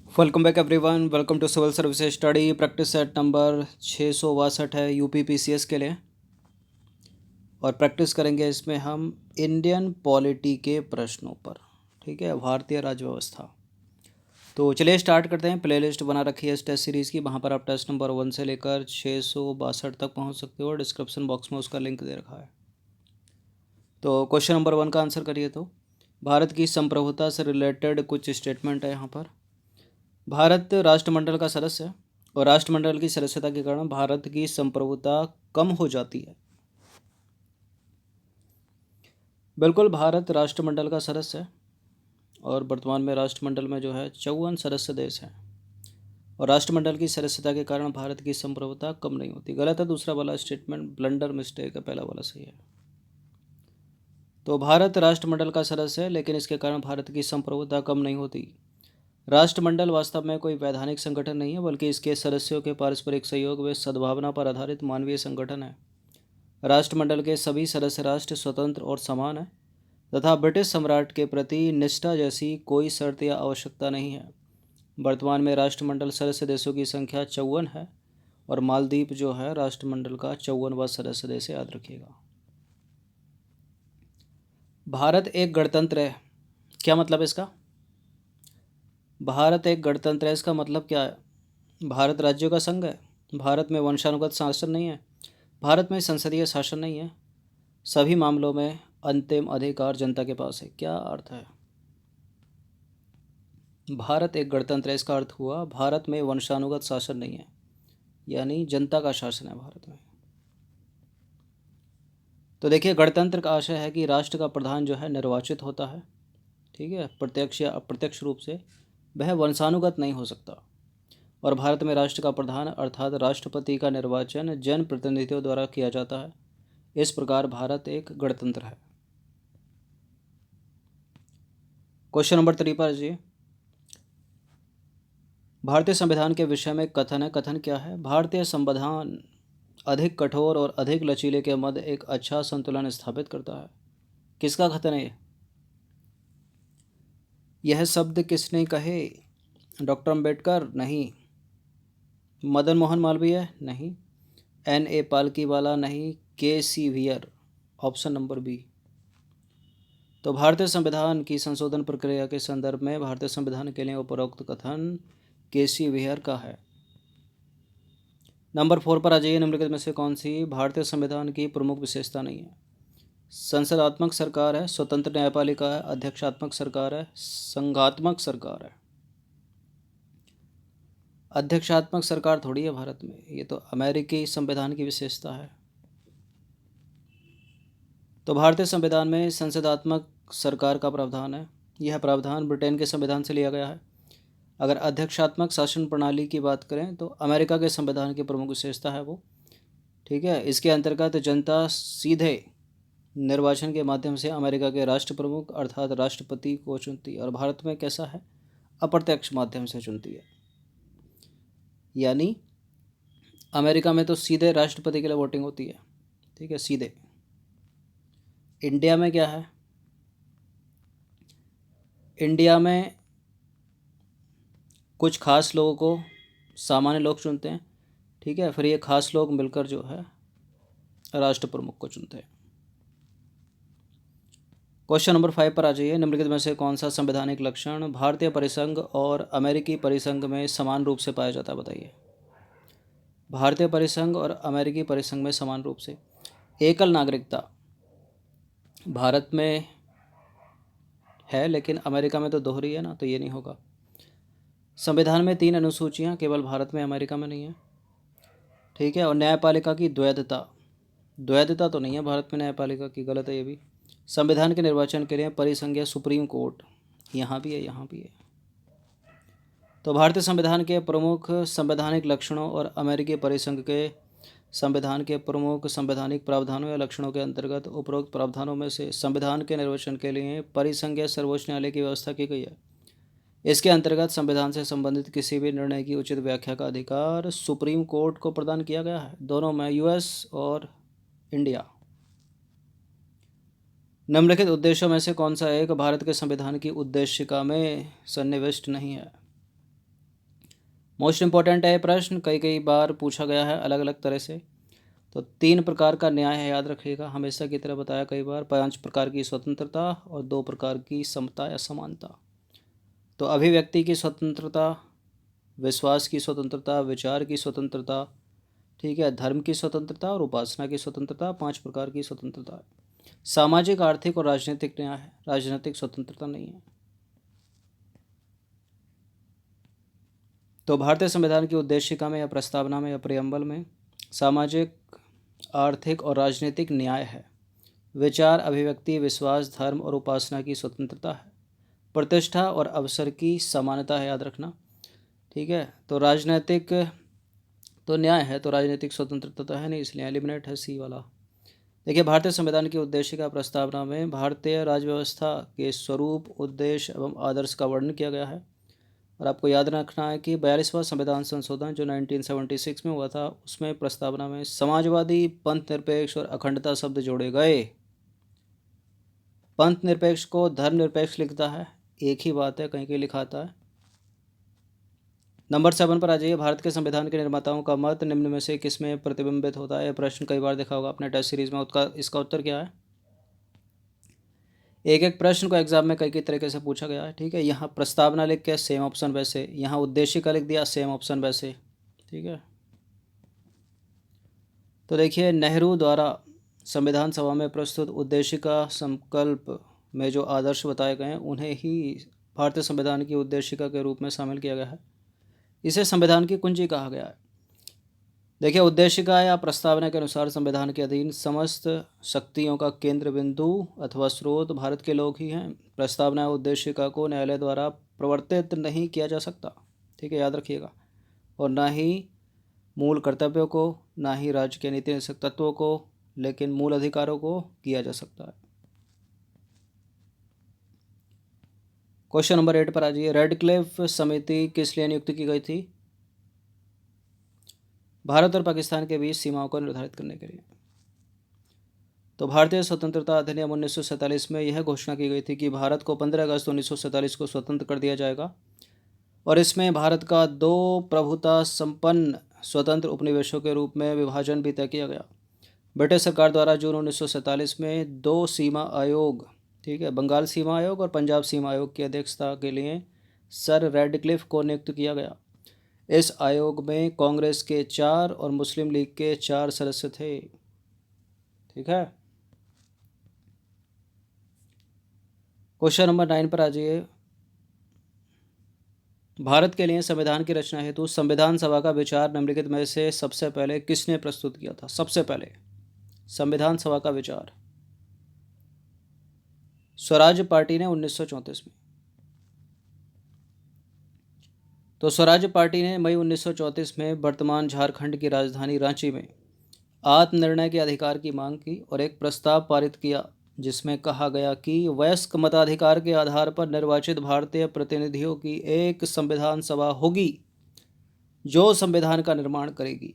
Welcome back everyone. Welcome to civil service study practice set number 662 है UP PCS के लिए। और practice करेंगे इसमें हम इंडियन पॉलिटी के प्रश्नों पर। ठीक है, भारतीय राज्य व्यवस्था। तो चलिए स्टार्ट करते हैं। प्लेलिस्ट बना रखी है इस टेस्ट सीरीज़ की, वहाँ पर आप टेस्ट नंबर 1 से लेकर 662 तक पहुँच सकते हो। डिस्क्रिप्शन बॉक्स में उसका लिंक दे रखा है। तो क्वेश्चन नंबर 1 का आंसर करिए। तो भारत की संप्रभुता से रिलेटेड कुछ स्टेटमेंट है यहाँ पर। भारत राष्ट्रमंडल का सदस्य है और राष्ट्रमंडल की सदस्यता के कारण भारत की संप्रभुता कम हो जाती है। बिल्कुल, भारत राष्ट्रमंडल का सदस्य है और वर्तमान में राष्ट्रमंडल में जो है 54 सदस्य देश हैं और राष्ट्रमंडल की सदस्यता के कारण भारत की संप्रभुता कम नहीं होती। गलत है दूसरा वाला स्टेटमेंट, ब्लंडर मिस्टेक है, पहला वाला सही है। तो भारत राष्ट्रमंडल का सदस्य है लेकिन इसके कारण भारत की संप्रभुता कम नहीं होती। राष्ट्रमंडल वास्तव में कोई वैधानिक संगठन नहीं है, बल्कि इसके सदस्यों के पारस्परिक सहयोग व सद्भावना पर आधारित मानवीय संगठन है। राष्ट्रमंडल के सभी सदस्य राष्ट्र स्वतंत्र और समान हैं तथा ब्रिटिश सम्राट के प्रति निष्ठा जैसी कोई शर्त या आवश्यकता नहीं है। वर्तमान में राष्ट्रमंडल सदस्य देशों की संख्या 54 है और मालदीव जो है राष्ट्रमंडल का 54वां सदस्य देश है, याद रखिएगा। भारत एक गणतंत्र है, क्या मतलब इसका? भारत एक गणतंत्र है, इसका मतलब क्या है? भारत राज्यों का संघ है, भारत में वंशानुगत शासन नहीं है, भारत में संसदीय शासन नहीं है, सभी मामलों में अंतिम अधिकार जनता के पास है। क्या अर्थ है? भारत एक गणतंत्र है, इसका अर्थ हुआ भारत में वंशानुगत शासन नहीं है, यानी जनता का शासन है भारत में। तो देखिए, गणतंत्र का आशय है कि राष्ट्र का प्रधान जो है निर्वाचित होता है, ठीक है, प्रत्यक्ष या अप्रत्यक्ष रूप से, वह वंशानुगत नहीं हो सकता। और भारत में राष्ट्र का प्रधान अर्थात राष्ट्रपति का निर्वाचन जन प्रतिनिधियों द्वारा किया जाता है। इस प्रकार भारत एक गणतंत्र है। क्वेश्चन नंबर 3 पर जी, भारतीय संविधान के विषय में कथन है। कथन क्या है? भारतीय संविधान अधिक कठोर और अधिक लचीले के मध्य एक अच्छा संतुलन स्थापित करता है। किसका कथन है? यह शब्द किसने कहे? डॉक्टर अंबेडकर? नहीं। मदन मोहन मालवीय? नहीं। N.A. पालकीवाला? नहीं। K.C. Wheare? Option number B. तो भारतीय संविधान की संशोधन प्रक्रिया के संदर्भ में भारतीय संविधान के लिए उपरोक्त कथन K.C. वियर का है। नंबर 4 पर आ जाइए। निम्नलिखित में से कौन सी भारतीय संविधान की प्रमुख विशेषता नहीं है? संसदात्मक सरकार है, स्वतंत्र न्यायपालिका है, अध्यक्षात्मक सरकार है, संघात्मक सरकार है। अध्यक्षात्मक सरकार थोड़ी है भारत में, ये तो अमेरिकी संविधान की विशेषता है। तो भारतीय संविधान में संसदात्मक सरकार का प्रावधान है। यह प्रावधान ब्रिटेन के संविधान से लिया गया है। अगर अध्यक्षात्मक शासन प्रणाली की बात करें तो अमेरिका के संविधान की प्रमुख विशेषता है वो, ठीक है। इसके अंतर्गत जनता सीधे निर्वाचन के माध्यम से अमेरिका के राष्ट्र प्रमुख अर्थात राष्ट्रपति को चुनती है और भारत में कैसा है? अप्रत्यक्ष माध्यम से चुनती है। यानी अमेरिका में तो सीधे राष्ट्रपति के लिए वोटिंग होती है, ठीक है, सीधे। इंडिया में क्या है? इंडिया में कुछ खास लोगों को सामान्य लोग चुनते हैं, ठीक है, फिर ये खास लोग मिलकर जो है राष्ट्र प्रमुख को चुनते हैं। क्वेश्चन नंबर 5 पर आ जाइए। निम्नलिखित में से कौन सा संवैधानिक लक्षण भारतीय परिसंघ और अमेरिकी परिसंघ में समान रूप से पाया जाता है? बताइए। भारतीय परिसंघ और अमेरिकी परिसंघ में समान रूप से एकल नागरिकता भारत में है लेकिन अमेरिका में तो दोहरी है ना, तो ये नहीं होगा। संविधान में 3 अनुसूचियाँ केवल भारत में, अमेरिका में नहीं है, ठीक है। और न्यायपालिका की द्वैधता, द्वैधता तो नहीं है भारत में न्यायपालिका की, गलत है ये भी। संविधान के निर्वाचन के लिए परिसंघ या सुप्रीम कोर्ट यहाँ भी है, यहाँ भी है। तो भारतीय संविधान के प्रमुख संवैधानिक लक्षणों और अमेरिकी परिसंघ के संविधान के प्रमुख संवैधानिक प्रावधानों या लक्षणों के अंतर्गत उपरोक्त प्रावधानों में से संविधान के निर्वचन के लिए परिसंघ या सर्वोच्च न्यायालय की व्यवस्था की गई है। इसके अंतर्गत संविधान से संबंधित किसी भी निर्णय की उचित व्याख्या का अधिकार सुप्रीम कोर्ट को प्रदान किया गया है, दोनों में, यूएस और इंडिया। निम्नलिखित उद्देश्यों में से कौन सा एक भारत के संविधान की उद्देशिका में सन्निविष्ट नहीं है? मोस्ट इम्पॉर्टेंट है ये प्रश्न, कई कई बार पूछा गया है अलग अलग तरह से। तो 3 प्रकार का न्याय है, याद रखिएगा, हमेशा की तरह बताया कई बार। 5 प्रकार की स्वतंत्रता और 2 प्रकार की समता या समानता। तो अभिव्यक्ति की स्वतंत्रता, विश्वास की स्वतंत्रता, विचार की स्वतंत्रता, ठीक है, धर्म की स्वतंत्रता और उपासना की स्वतंत्रता, 5 प्रकार की स्वतंत्रता है। सामाजिक, आर्थिक और राजनीतिक न्याय है, राजनीतिक स्वतंत्रता नहीं है। तो भारतीय संविधान की उद्देशिका में या प्रस्तावना में या प्रियम्बल में सामाजिक, आर्थिक और राजनीतिक न्याय है। विचार, अभिव्यक्ति, विश्वास, धर्म और उपासना की स्वतंत्रता है। प्रतिष्ठा और अवसर की समानता है, याद रखना, ठीक है। तो राजनीतिक तो न्याय है, तो राजनीतिक स्वतंत्रता तो है नहीं, इसलिए एलिमिनेट है सी वाला। देखिए, भारतीय संविधान की उद्देशिका प्रस्तावना में भारतीय राज्य व्यवस्था के स्वरूप, उद्देश्य एवं आदर्श का वर्णन किया गया है। और आपको याद रखना है कि 42वां संविधान संशोधन जो 1976 में हुआ था, उसमें प्रस्तावना में समाजवादी, पंथ निरपेक्ष और अखंडता शब्द जोड़े गए। पंथ निरपेक्ष को धर्मनिरपेक्ष लिखता है, एक ही बात है, कहीं कहीं लिखाता है। नंबर 7 पर आ जाइए। भारत के संविधान के निर्माताओं का मत निम्न में से किसमें प्रतिबिंबित होता है? यह प्रश्न कई बार देखा होगा अपने टेस्ट सीरीज में। इसका उत्तर क्या है? एक एक प्रश्न को एग्जाम में कई कई तरीके से पूछा गया है, ठीक है। यहाँ प्रस्तावना लिख के सेम ऑप्शन वैसे, यहाँ उद्देश्य का लिख दिया सेम ऑप्शन वैसे, ठीक है। तो देखिए, नेहरू द्वारा संविधान सभा में प्रस्तुत उद्देश्य का संकल्प में जो आदर्श बताए गए हैं, उन्हें ही भारतीय संविधान की उद्देशिका के रूप में शामिल किया गया है। इसे संविधान की कुंजी कहा गया है। देखिए, उद्देशिका या प्रस्तावना के अनुसार संविधान के अधीन समस्त शक्तियों का केंद्र बिंदु अथवा स्रोत भारत के लोग ही हैं। प्रस्तावना या उद्देशिका को न्यायालय द्वारा प्रवर्तित नहीं किया जा सकता, ठीक है, याद रखिएगा। और ना ही मूल कर्तव्यों को, ना ही राज्य के नीति निषेध तत्वों को, लेकिन मूल अधिकारों को किया जा सकता है। क्वेश्चन नंबर 8 पर आ जाइए। रेडक्लिफ समिति किस लिए नियुक्त की गई थी? भारत और पाकिस्तान के बीच सीमाओं को निर्धारित करने के लिए। तो भारतीय स्वतंत्रता अधिनियम 1947 में यह घोषणा की गई थी कि भारत को 15 अगस्त 1947 को स्वतंत्र कर दिया जाएगा। और इसमें भारत का 2 प्रभुता संपन्न स्वतंत्र उपनिवेशों के रूप में विभाजन भी तय किया गया। ब्रिटिश सरकार द्वारा जून 1947 में 2 सीमा आयोग, ठीक है, बंगाल सीमा आयोग और पंजाब सीमा आयोग की अध्यक्षता के लिए सर रेडक्लिफ को नियुक्त किया गया। इस आयोग में कांग्रेस के 4 और मुस्लिम लीग के 4 सदस्य थे, ठीक है। क्वेश्चन नंबर 9 पर आ जाइए। भारत के लिए संविधान की रचना हेतु संविधान सभा का विचार निम्नलिखित में से सबसे पहले किसने प्रस्तुत किया था? सबसे पहले संविधान सभा का विचार स्वराज पार्टी ने 1934 में। तो स्वराज पार्टी ने मई 1934 में वर्तमान झारखंड की राजधानी रांची में आत्मनिर्णय के अधिकार की मांग की और एक प्रस्ताव पारित किया, जिसमें कहा गया कि वयस्क मताधिकार के आधार पर निर्वाचित भारतीय प्रतिनिधियों की एक संविधान सभा होगी जो संविधान का निर्माण करेगी।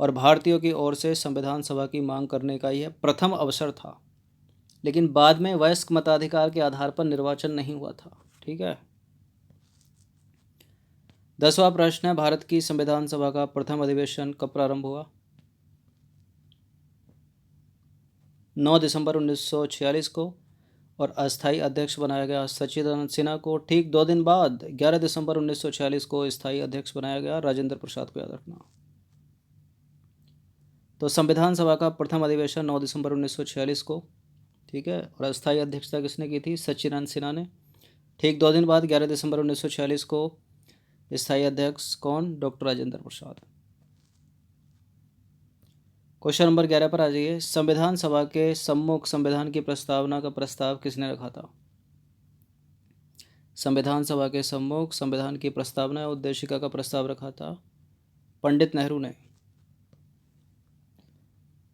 और भारतीयों की ओर से संविधान सभा की मांग करने का यह प्रथम अवसर था। लेकिन बाद में वयस्क मताधिकार के आधार पर निर्वाचन नहीं हुआ था, ठीक है। 10वां प्रश्न है, भारत की संविधान सभा का प्रथम अधिवेशन कब प्रारंभ हुआ? 9 दिसंबर 1946 को। और अस्थायी अध्यक्ष बनाया गया सच्चिदानंद सिन्हा को। ठीक 2 दिन बाद 11 दिसंबर 1946 को स्थायी अध्यक्ष बनाया गया राजेंद्र प्रसाद को, याद रखना। तो संविधान सभा का प्रथम अधिवेशन 9 दिसंबर 1946 को, ठीक है। और अस्थायी अध्यक्षता किसने की थी? सच्चिदानंद सिन्हा ने। ठीक 2 दिन बाद 11 दिसंबर 1946 को स्थायी अध्यक्ष कौन? Doctor Rajendra Prasad. Question number 11 पर आ जाइए। संविधान सभा के सम्मुख संविधान की प्रस्तावना का प्रस्ताव किसने रखा था? संविधान सभा के सम्मुख संविधान की प्रस्तावना और उद्देशिका का प्रस्ताव रखा था पंडित नेहरू ने।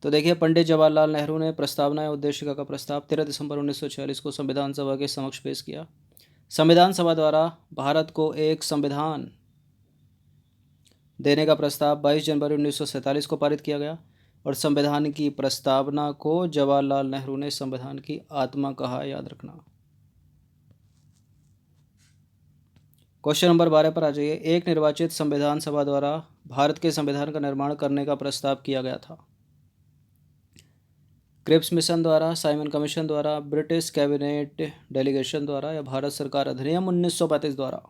तो देखिए, पंडित जवाहरलाल नेहरू ने प्रस्तावना और उद्देशिका का प्रस्ताव 13 दिसंबर 1946 को संविधान सभा के समक्ष पेश किया। संविधान सभा द्वारा भारत को एक संविधान देने का प्रस्ताव 22 जनवरी 1947 को पारित किया गया। और संविधान की प्रस्तावना को जवाहरलाल नेहरू ने संविधान की आत्मा कहा, याद रखना। क्वेश्चन नंबर 12 पर आ जाइए। एक निर्वाचित संविधान सभा द्वारा भारत के संविधान का निर्माण करने का प्रस्ताव किया गया था। क्रिप्स मिशन द्वारा, साइमन कमीशन द्वारा, ब्रिटिश कैबिनेट डेलीगेशन द्वारा या भारत सरकार अधिनियम 1935 द्वारा।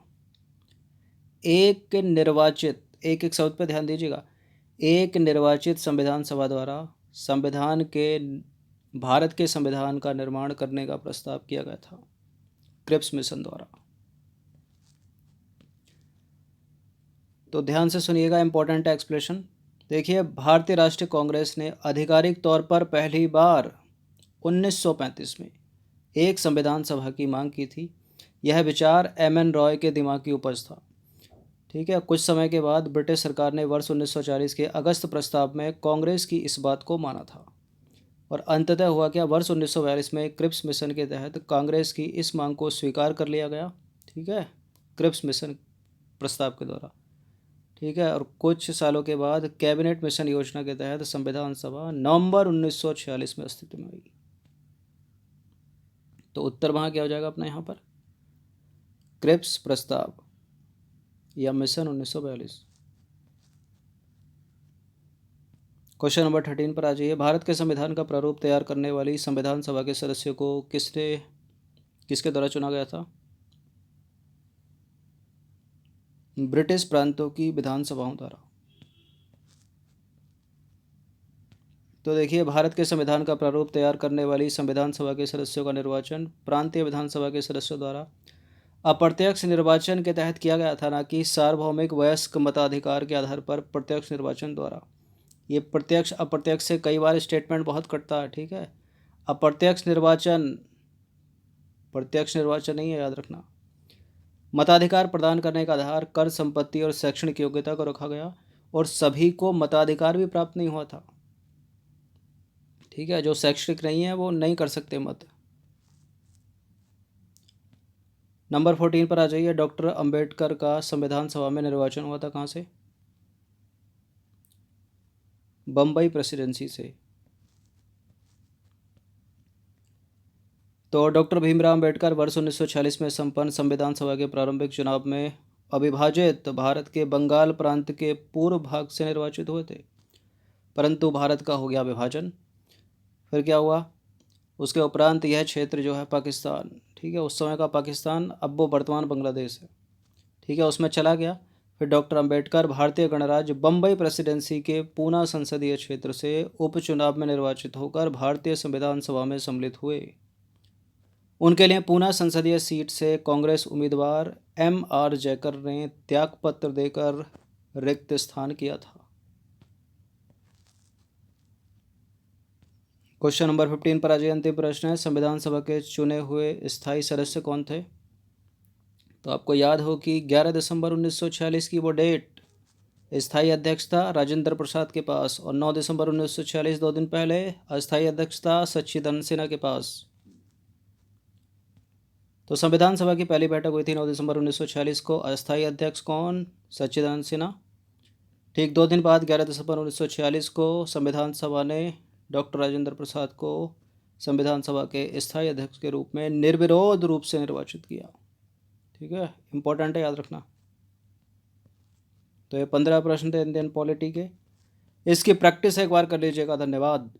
एक निर्वाचित, एक एक शब्द पर ध्यान दीजिएगा, एक निर्वाचित संविधान सभा द्वारा संविधान के भारत के संविधान का निर्माण करने का प्रस्ताव किया गया था क्रिप्स मिशन द्वारा। तो ध्यान से सुनिएगा, इंपॉर्टेंट एक्सप्लेनेशन। देखिए, भारतीय राष्ट्रीय कांग्रेस ने आधिकारिक तौर पर पहली बार 1935 में एक संविधान सभा की मांग की थी। यह विचार एम.एन. रॉय के दिमाग की उपज था। ठीक है। कुछ समय के बाद ब्रिटिश सरकार ने वर्ष 1940 के अगस्त प्रस्ताव में कांग्रेस की इस बात को माना था और अंततः हुआ क्या, वर्ष 1942 में क्रिप्स मिशन के तहत कांग्रेस की इस मांग को स्वीकार कर लिया गया। ठीक है, क्रिप्स मिशन प्रस्ताव के द्वारा। ठीक है। और कुछ सालों के बाद कैबिनेट मिशन योजना के तहत संविधान सभा नवंबर 1946 में अस्तित्व में आई। तो उत्तर वहाँ क्या हो जाएगा अपना यहाँ पर, क्रिप्स प्रस्ताव या मिशन 1942। क्वेश्चन नंबर 13 पर आ जाइए। भारत के संविधान का प्रारूप तैयार करने वाली संविधान सभा के सदस्यों को किसके द्वारा चुना गया था? ब्रिटिश प्रांतों की विधानसभाओं द्वारा। तो देखिए, भारत के संविधान का प्रारूप तैयार करने वाली संविधान सभा के सदस्यों का निर्वाचन प्रांतीय विधानसभा के सदस्यों द्वारा अप्रत्यक्ष निर्वाचन के तहत किया गया था, ना कि सार्वभौमिक वयस्क मताधिकार के आधार पर प्रत्यक्ष निर्वाचन द्वारा। ये प्रत्यक्ष अप्रत्यक्ष से कई बार स्टेटमेंट बहुत कटता है। ठीक है, अप्रत्यक्ष निर्वाचन प्रत्यक्ष निर्वाचन नहीं है, याद रखना। मताधिकार प्रदान करने का आधार कर, संपत्ति और शैक्षणिक योग्यता को रखा गया और सभी को मताधिकार भी प्राप्त नहीं हुआ था। ठीक है, जो शैक्षणिक नहीं है वो नहीं कर सकते मत। नंबर 14 पर आ जाइए। डॉक्टर अंबेडकर का संविधान सभा में निर्वाचन हुआ था कहाँ से? बम्बई प्रेसिडेंसी से। तो डॉक्टर भीमराव अंबेडकर वर्ष 1946 में संपन्न संविधान सभा के प्रारंभिक चुनाव में अविभाजित भारत के बंगाल प्रांत के पूर्व भाग से निर्वाचित हुए थे, परंतु भारत का हो गया विभाजन। फिर क्या हुआ, उसके उपरांत यह क्षेत्र जो है पाकिस्तान, ठीक है, उस समय का पाकिस्तान, अब वो वर्तमान बांग्लादेश है, ठीक है, उसमें चला गया। फिर डॉक्टर अंबेडकर भारतीय गणराज्य बम्बई प्रेसिडेंसी के पूना संसदीय क्षेत्र से उपचुनाव में निर्वाचित होकर भारतीय संविधान सभा में सम्मिलित हुए। उनके लिए पूना संसदीय सीट से कांग्रेस उम्मीदवार M.R. जयकर ने त्यागपत्र देकर रिक्त स्थान किया था। क्वेश्चन नंबर 15 पर आज अंतिम प्रश्न है, संविधान सभा के चुने हुए स्थायी सदस्य कौन थे? तो आपको याद हो कि 11 दिसंबर 1946 की वो डेट स्थायी अध्यक्ष था राजेंद्र प्रसाद के पास, और 9 दिसंबर 1946 2 दिन पहले अस्थायी अध्यक्ष था सच्चिदानंद सिन्हा के पास। तो संविधान सभा की पहली बैठक हुई थी 9 दिसंबर 1946 को। अस्थायी अध्यक्ष कौन? सच्चिदानंद सिन्हा। ठीक 2 दिन बाद 11 दिसंबर 1946 को संविधान सभा ने डॉक्टर राजेंद्र प्रसाद को संविधान सभा के स्थायी अध्यक्ष के रूप में निर्विरोध रूप से निर्वाचित किया। ठीक है, इंपॉर्टेंट है, याद रखना। तो ये 15 प्रश्न थे इंडियन पॉलिटी के, इसकी प्रैक्टिस एक बार कर लीजिएगा। धन्यवाद।